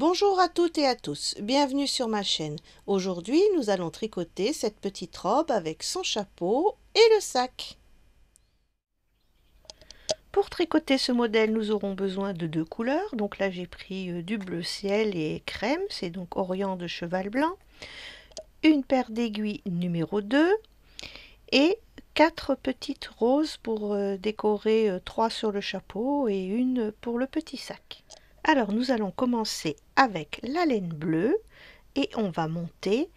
Bonjour à toutes et à tous, bienvenue sur ma chaîne. Aujourd'hui, nous allons tricoter cette petite robe avec son chapeau et le sac. Pour tricoter ce modèle, nous aurons besoin de deux couleurs. Donc là, j'ai pris du bleu ciel et crème, c'est donc Orient de cheval blanc. Une paire d'aiguilles numéro 2 et 4 petites roses pour décorer 3 sur le chapeau et une pour le petit sac. Alors nous allons commencer avec la laine bleue et on va monter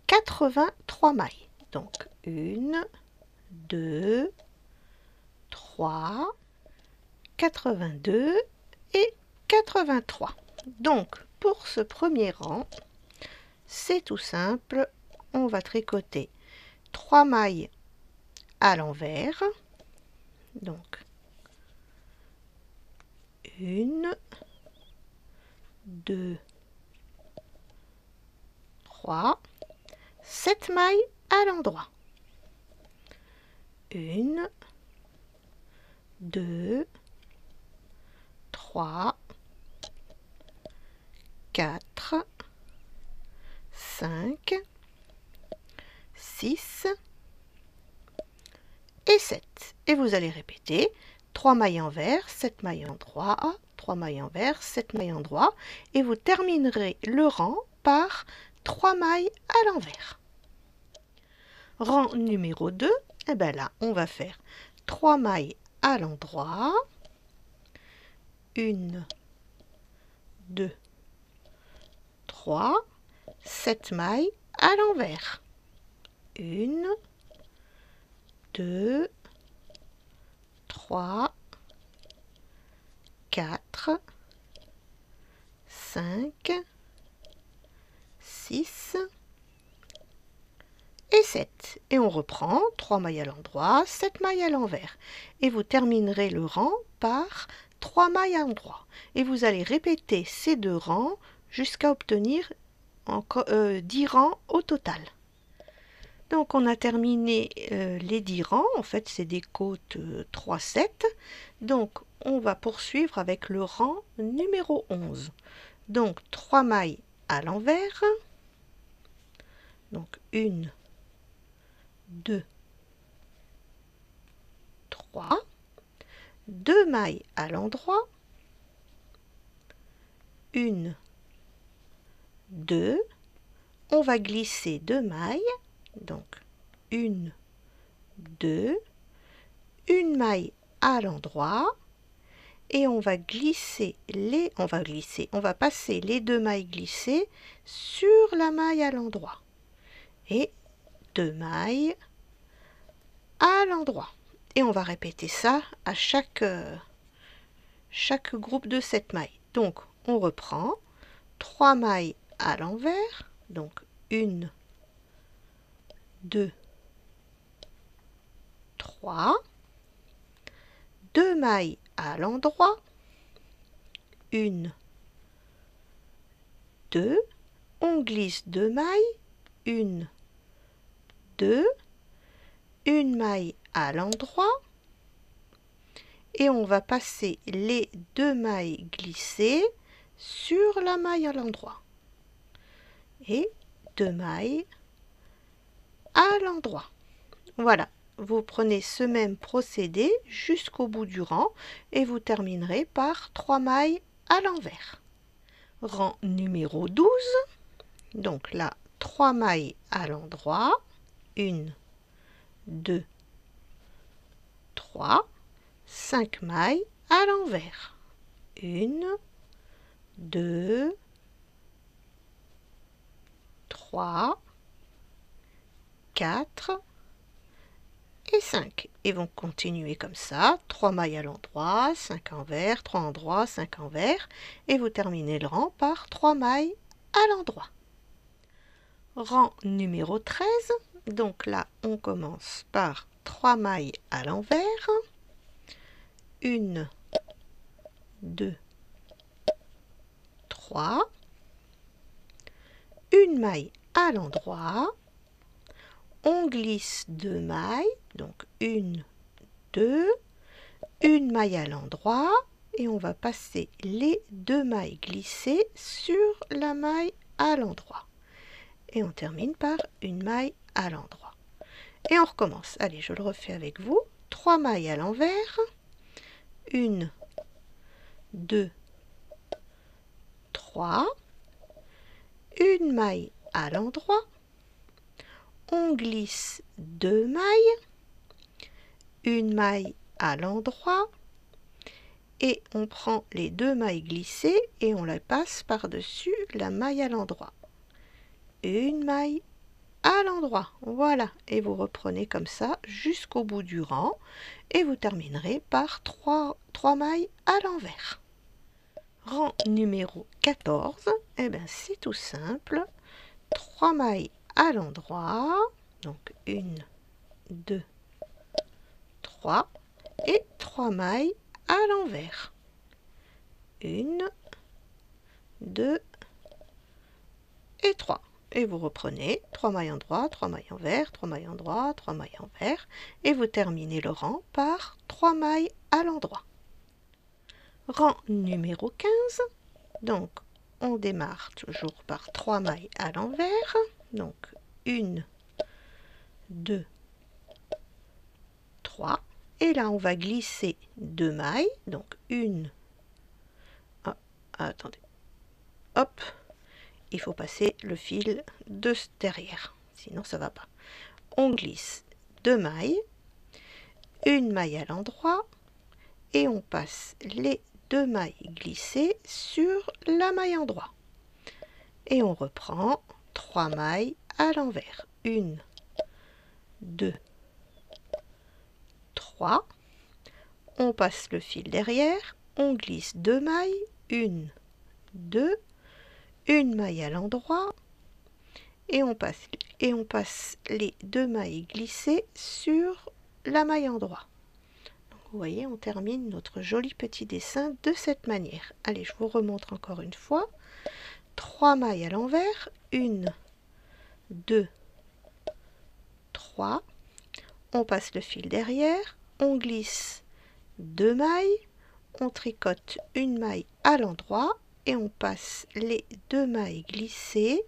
83 mailles. Donc 1, 2, 3, 82 et 83. Donc pour ce premier rang, c'est tout simple, on va tricoter 3 mailles à l'envers. Donc 1, 2, 3, 7 mailles à l'endroit. 1, 2, 3, 4, 5, 6 et 7. Et vous allez répéter 3 mailles envers, 7 mailles endroit, 3 mailles envers, 7 mailles endroit, et vous terminerez le rang par 3 mailles à l'envers. Rang numéro 2, et bien là, on va faire 3 mailles à l'endroit, 1, 2, 3, 7 mailles à l'envers, 1, 2, 3, 4, 5, 6 et 7. Et on reprend 3 mailles à l'endroit, 7 mailles à l'envers. Et vous terminerez le rang par 3 mailles à l'endroit. Et vous allez répéter ces deux rangs jusqu'à obtenir 10 rangs au total. Donc on a terminé les 10 rangs, en fait c'est des côtes 3-7. Donc on va poursuivre avec le rang numéro 11. Donc 3 mailles à l'envers. Donc 1, 2, 3. 2 mailles à l'endroit. 1, 2. On va glisser 2 mailles. Donc 1, 2, une maille à l'endroit et on va passer les 2 mailles glissées sur la maille à l'endroit et 2 mailles à l'endroit. Et on va répéter ça à chaque groupe de 7 mailles. Donc on reprend 3 mailles à l'envers, donc 1, 2, 3, 2 mailles à l'endroit, 1, 2, on glisse 2 mailles, 1, 2, une maille à l'endroit et on va passer les 2 mailles glissées sur la maille à l'endroit et 2 mailles à l'endroit. Voilà, vous prenez ce même procédé jusqu'au bout du rang et vous terminerez par 3 mailles à l'envers. Rang numéro 12, donc là 3 mailles à l'endroit, 1, 2, 3, 5 mailles à l'envers, 1, 2, 3, 4 et 5. Et vont continuer comme ça, 3 mailles à l'endroit, 5 envers, 3 endroits, 5 envers, et vous terminez le rang par 3 mailles à l'endroit. Rang numéro 13, donc là on commence par 3 mailles à l'envers, 1, 2, 3, une maille à l'endroit, on glisse 2 mailles, donc 1, 2, une maille à l'endroit et on va passer les 2 mailles glissées sur la maille à l'endroit. Et on termine par une maille à l'endroit. Et on recommence. Allez, je le refais avec vous. 3 mailles à l'envers. 1, 2, 3. Une maille à l'endroit. On glisse 2 mailles. Une maille à l'endroit. Et on prend les 2 mailles glissées et on les passe par-dessus la maille à l'endroit. Une maille à l'endroit, voilà, et vous reprenez comme ça jusqu'au bout du rang et vous terminerez par 3 mailles à l'envers. Rang numéro 14, et bien c'est tout simple, 3 mailles à l'endroit, donc 1, 2, 3 et 3 mailles à l'envers. 1, 2 et 3. Et vous reprenez 3 mailles endroit, 3 mailles envers, 3 mailles endroit, 3 mailles envers, et vous terminez le rang par 3 mailles à l'endroit. Rang numéro 15, donc on démarre toujours par 3 mailles à l'envers, donc 1, 2, 3, et là on va glisser 2 mailles, donc 1, attendez, hop, il faut passer le fil de derrière, sinon ça va pas. On glisse 2 mailles, une maille à l'endroit, et on passe les 2 mailles glissées sur la maille endroit. Et on reprend 3 mailles à l'envers. 1, 2, 3. On passe le fil derrière, on glisse 2 mailles, 1, 2, une maille à l'endroit, et on passe les 2 mailles glissées sur la maille endroit. Donc vous voyez, on termine notre joli petit dessin de cette manière. Allez, je vous remontre encore une fois. 3 mailles à l'envers, 1, 2, 3. On passe le fil derrière, on glisse 2 mailles, on tricote une maille à l'endroit et on passe les 2 mailles glissées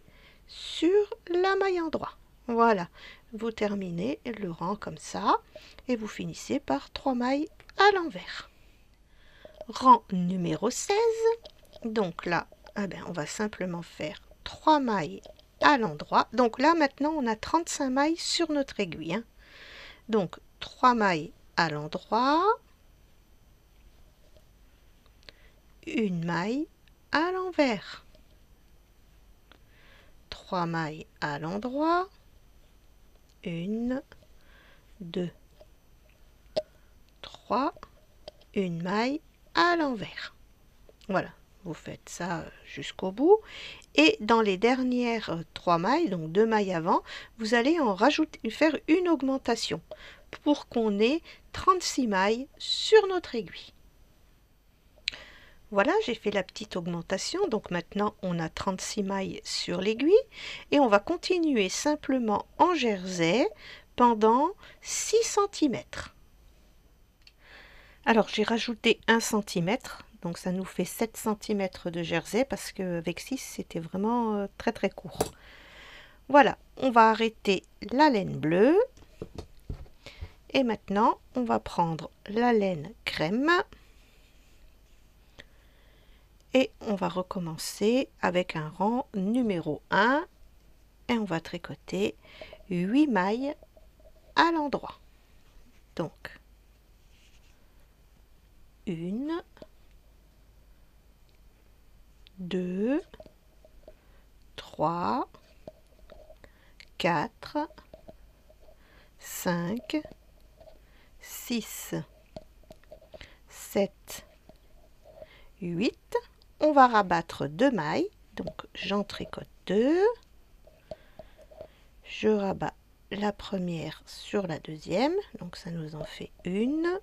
sur la maille endroit. Voilà, vous terminez le rang comme ça et vous finissez par 3 mailles à l'envers. Rang numéro 16, donc là, on va simplement faire 3 mailles à l'endroit. Donc là, maintenant, on a 35 mailles sur notre aiguille, hein. Donc, 3 mailles à l'endroit, une maille à l'envers, 3 mailles à l'endroit, 1, 2, 3, une maille à l'envers. Voilà, vous faites ça jusqu'au bout. Et dans les dernières 3 mailles, donc 2 mailles avant, vous allez en rajouter, faire une augmentation pour qu'on ait 36 mailles sur notre aiguille. Voilà, j'ai fait la petite augmentation, donc maintenant on a 36 mailles sur l'aiguille et on va continuer simplement en jersey pendant 6 cm. Alors j'ai rajouté 1 cm, donc ça nous fait 7 cm de jersey parce qu'avec 6 c'était vraiment très très court. Voilà, on va arrêter la laine bleue et maintenant on va prendre la laine crème et on va recommencer avec un rang numéro 1 et on va tricoter 8 mailles à l'endroit. Donc 1, 2, 3, 4, 5, 6, 7, 8. On va rabattre 2 mailles, donc j'en tricote 2. Je rabats la première sur la deuxième, donc ça nous en fait 1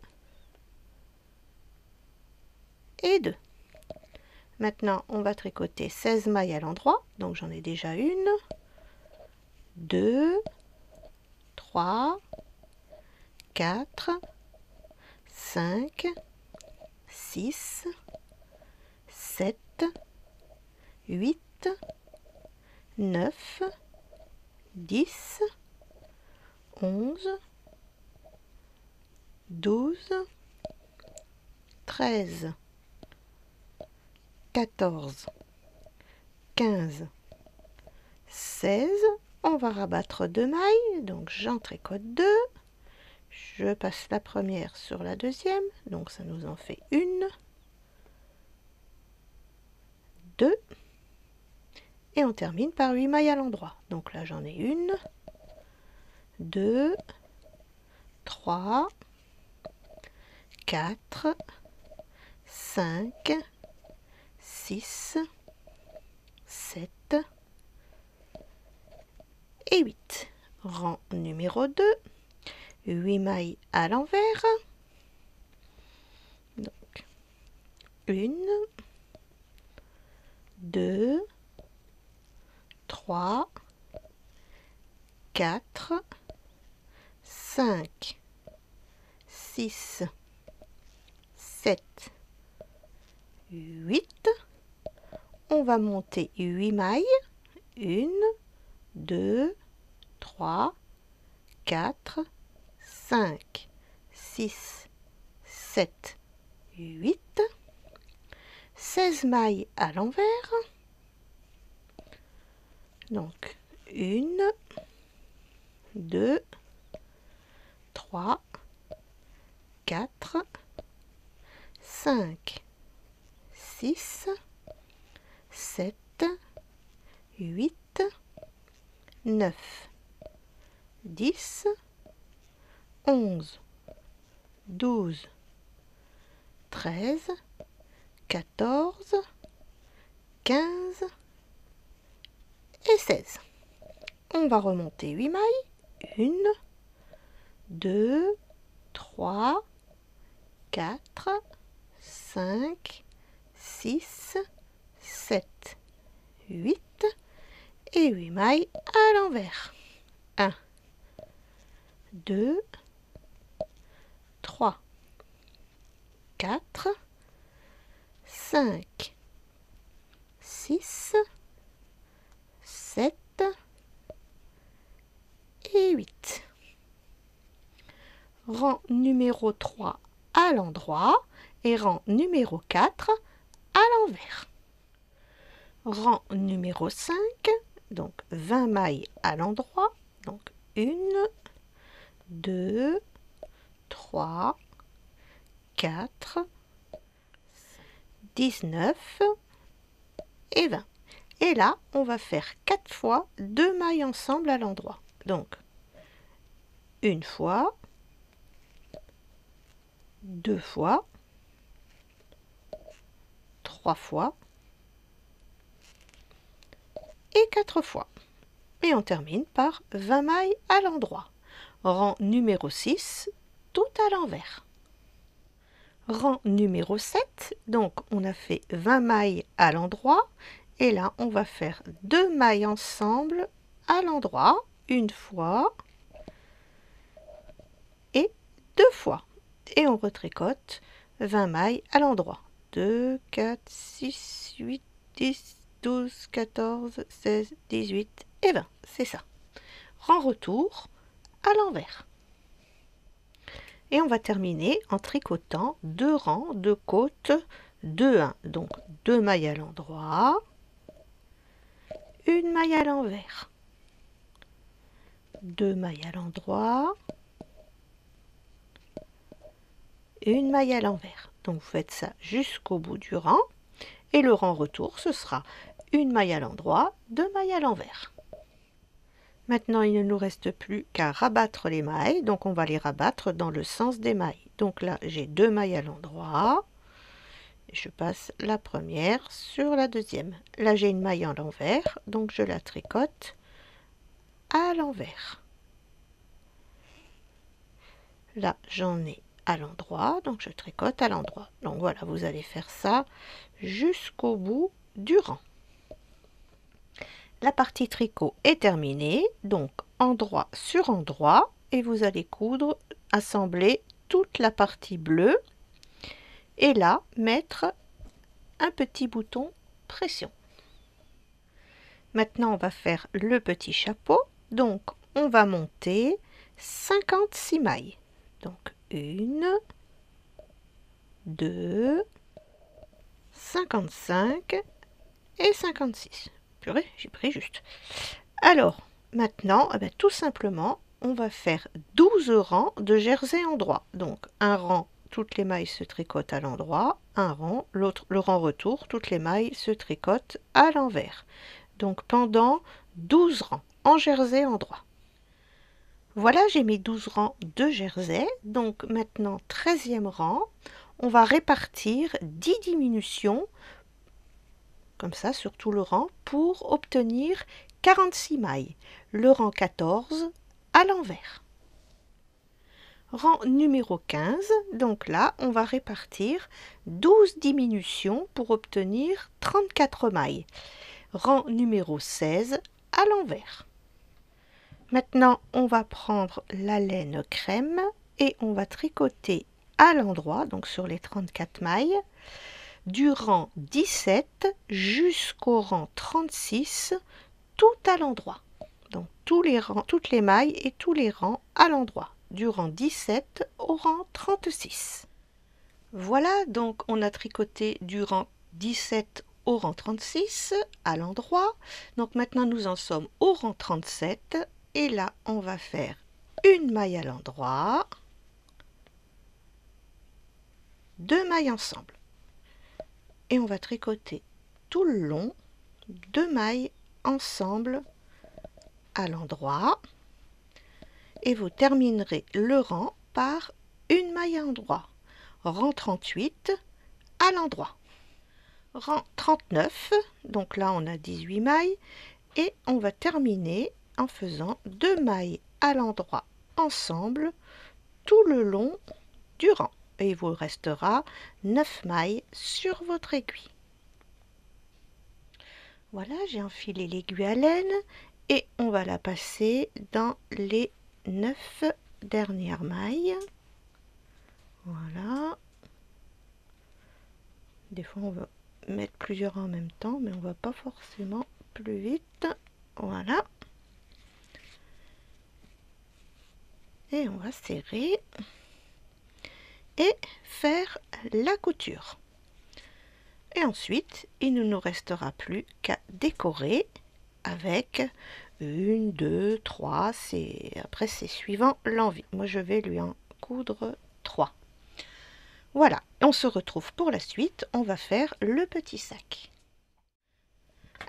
et 2. Maintenant, on va tricoter 16 mailles à l'endroit, donc j'en ai déjà 1, 2, 3, 4, 5, 6, 7, 8, 9, 10, 11, 12, 13, 14, 15, 16. On va rabattre 2 mailles, donc j'en tricote 2. Je passe la première sur la deuxième, donc ça nous en fait 1, 2, et on termine par 8 mailles à l'endroit. Donc là j'en ai 1, 2, 3, 4, 5, 6, 7 et 8. Rang numéro 2, 8 mailles à l'envers. Donc 1, 2, 3, 4, 5, 6, 7, 8. On va monter 8 mailles. 1, 2, 3, 4, 5, 6, 7, 8. 16 mailles à l'envers. Donc 1, 2, 3, 4, 5, 6, 7, 8, 9, 10, 11, 12, 13, 14, 15 et 16. On va remonter 8 mailles. 1, 2, 3, 4, 5, 6, 7, 8 et 8 mailles à l'envers. 1, 2, 3, 4, 5, 6, 7 et 8. Rang numéro 3 à l'endroit et rang numéro 4 à l'envers. Rang numéro 5, donc 20 mailles à l'endroit, donc 1, 2, 3, 4, 19 et 20. Et là, on va faire 4 fois 2 mailles ensemble à l'endroit. Donc, une fois, 2 fois, 3 fois et 4 fois. Et on termine par 20 mailles à l'endroit. Rang numéro 6, tout à l'envers. Rang numéro 7, donc on a fait 20 mailles à l'endroit. Et là, on va faire 2 mailles ensemble à l'endroit, une fois et 2 fois. Et on retricote 20 mailles à l'endroit. 2, 4, 6, 8, 10, 12, 14, 16, 18 et 20. C'est ça. Rang retour à l'envers. Et on va terminer en tricotant 2 rangs de côte 2, 1. Donc 2 mailles à l'endroit, une maille à l'envers, 2 mailles à l'endroit, une maille à l'envers. Donc vous faites ça jusqu'au bout du rang. Et le rang retour, ce sera une maille à l'endroit, 2 mailles à l'envers. Maintenant, il ne nous reste plus qu'à rabattre les mailles. Donc on va les rabattre dans le sens des mailles. Donc là, j'ai 2 mailles à l'endroit. Je passe la première sur la deuxième. Là, j'ai une maille à l'envers, donc je la tricote à l'envers. Là, j'en ai à l'endroit, donc je tricote à l'endroit. Donc voilà, vous allez faire ça jusqu'au bout du rang. La partie tricot est terminée, donc endroit sur endroit, et vous allez coudre, assembler toute la partie bleue Et là, mettre un petit bouton pression. Maintenant, on va faire le petit chapeau. Donc, on va monter 56 mailles. Donc, 1, 2, 55 et 56. Purée, j'ai pris juste. Alors, maintenant, eh bien, tout simplement, on va faire 12 rangs de jersey endroit. Donc, un rang, toutes les mailles se tricotent à l'endroit. Un rang, le rang retour, toutes les mailles se tricotent à l'envers. Donc, pendant 12 rangs en jersey endroit. Voilà, j'ai mis 12 rangs de jersey. Donc, maintenant, 13e rang, on va répartir 10 diminutions comme ça sur tout le rang pour obtenir 46 mailles. Le rang 14 à l'envers. Rang numéro 15, donc là on va répartir 12 diminutions pour obtenir 34 mailles. Rang numéro 16 à l'envers. Maintenant on va prendre la laine crème et on va tricoter à l'endroit, donc sur les 34 mailles, du rang 17 jusqu'au rang 36, tout à l'endroit. Donc toutes les mailles et tous les rangs à l'endroit, du rang 17 au rang 36. Voilà, donc on a tricoté du rang 17 au rang 36 à l'endroit. Donc maintenant nous en sommes au rang 37 et là on va faire une maille à l'endroit, 2 mailles ensemble. Et on va tricoter tout le long 2 mailles ensemble à l'endroit et vous terminerez le rang par une maille à l'endroit. Rang 38 à l'endroit. Rang 39, donc là on a 18 mailles et on va terminer en faisant 2 mailles à l'endroit ensemble tout le long du rang. Et il vous restera 9 mailles sur votre aiguille. Voilà, j'ai enfilé l'aiguille à laine et on va la passer dans les 9 dernières mailles. Voilà. Des fois on va mettre plusieurs en même temps, mais on va pas forcément plus vite. Voilà. Et on va serrer et faire la couture. Et ensuite, il ne nous restera plus qu'à décorer avec 1, 2, 3, après c'est suivant l'envie. Moi je vais lui en coudre 3. Voilà, on se retrouve pour la suite, on va faire le petit sac.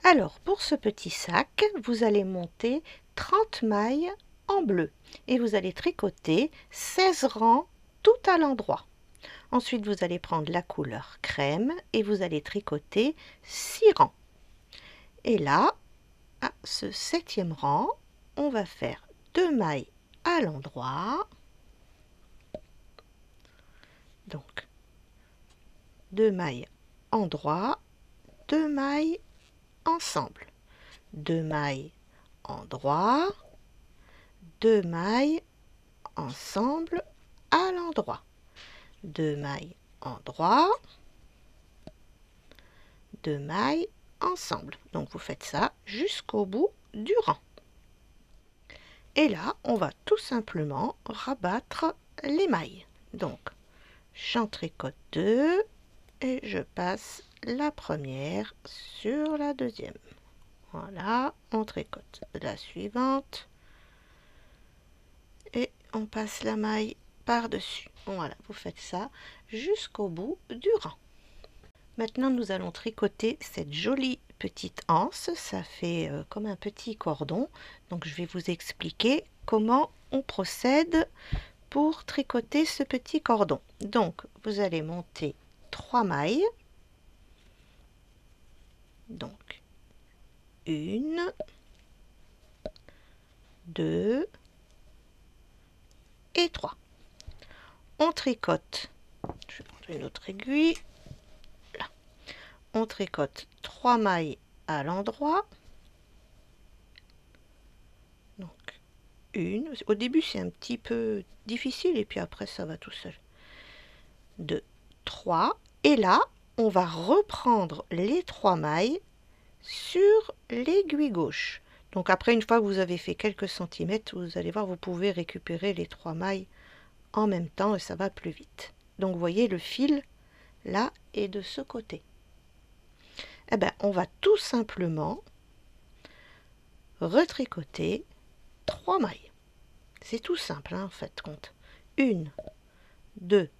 Alors pour ce petit sac, vous allez monter 30 mailles en bleu et vous allez tricoter 16 rangs tout à l'endroit. Ensuite, vous allez prendre la couleur crème et vous allez tricoter 6 rangs. Et là, à ce 7e rang, on va faire 2 mailles à l'endroit. Donc, 2 mailles endroit, 2 mailles ensemble. 2 mailles endroit, 2 mailles ensemble à l'endroit. 2 mailles endroit, 2 mailles ensemble. Donc vous faites ça jusqu'au bout du rang. Et là, on va tout simplement rabattre les mailles. Donc, j'en tricote 2 et je passe la première sur la deuxième. Voilà, on tricote la suivante et on passe la maille par-dessus. Voilà, vous faites ça jusqu'au bout du rang. Maintenant, nous allons tricoter cette jolie petite anse. Ça fait comme un petit cordon. Donc, je vais vous expliquer comment on procède pour tricoter ce petit cordon. Donc, vous allez monter 3 mailles. Donc, 1, 2 et 3. On tricote, je vais prendre une autre aiguille, là. On tricote 3 mailles à l'endroit. Donc, une, au début c'est un petit peu difficile et puis après ça va tout seul. 2, 3 3 et là on va reprendre les 3 mailles sur l'aiguille gauche. Donc après, une fois que vous avez fait quelques centimètres, vous allez voir, vous pouvez récupérer les 3 mailles en même temps et ça va plus vite. Donc vous voyez, le fil là est de ce côté. Eh bien, on va tout simplement retricoter 3 mailles. C'est tout simple, hein, en fait, compte. 1, 2,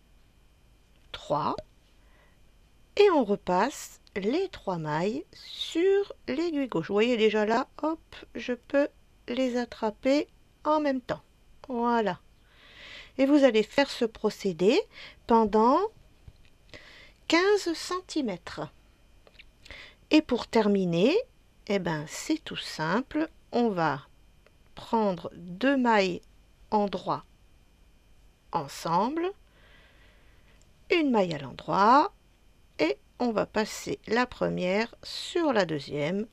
3. Et on repasse les 3 mailles sur l'aiguille gauche. Vous voyez déjà là, hop, je peux les attraper en même temps. Voilà. Et vous allez faire ce procédé pendant 15 centimètres. Et pour terminer, eh ben, c'est tout simple. On va prendre 2 mailles endroit ensemble, une maille à l'endroit, et on va passer la première sur la deuxième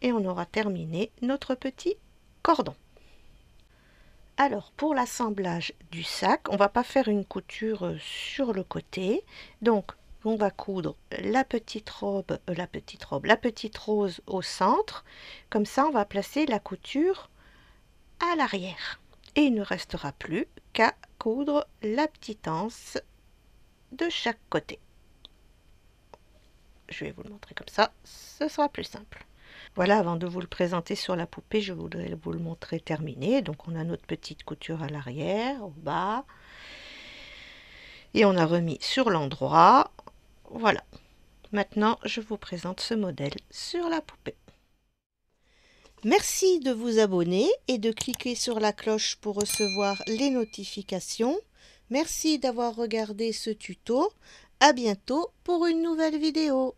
et on aura terminé notre petit cordon. Alors pour l'assemblage du sac, on ne va pas faire une couture sur le côté, donc on va coudre la petite rose au centre, comme ça on va placer la couture à l'arrière et il ne restera plus qu'à coudre la petite anse de chaque côté. Je vais vous le montrer comme ça, ce sera plus simple. Voilà, avant de vous le présenter sur la poupée, je voudrais vous le montrer terminé. Donc on a notre petite couture à l'arrière, au bas. Et on a remis sur l'endroit. Voilà. Maintenant, je vous présente ce modèle sur la poupée. Merci de vous abonner et de cliquer sur la cloche pour recevoir les notifications. Merci d'avoir regardé ce tuto. À bientôt pour une nouvelle vidéo.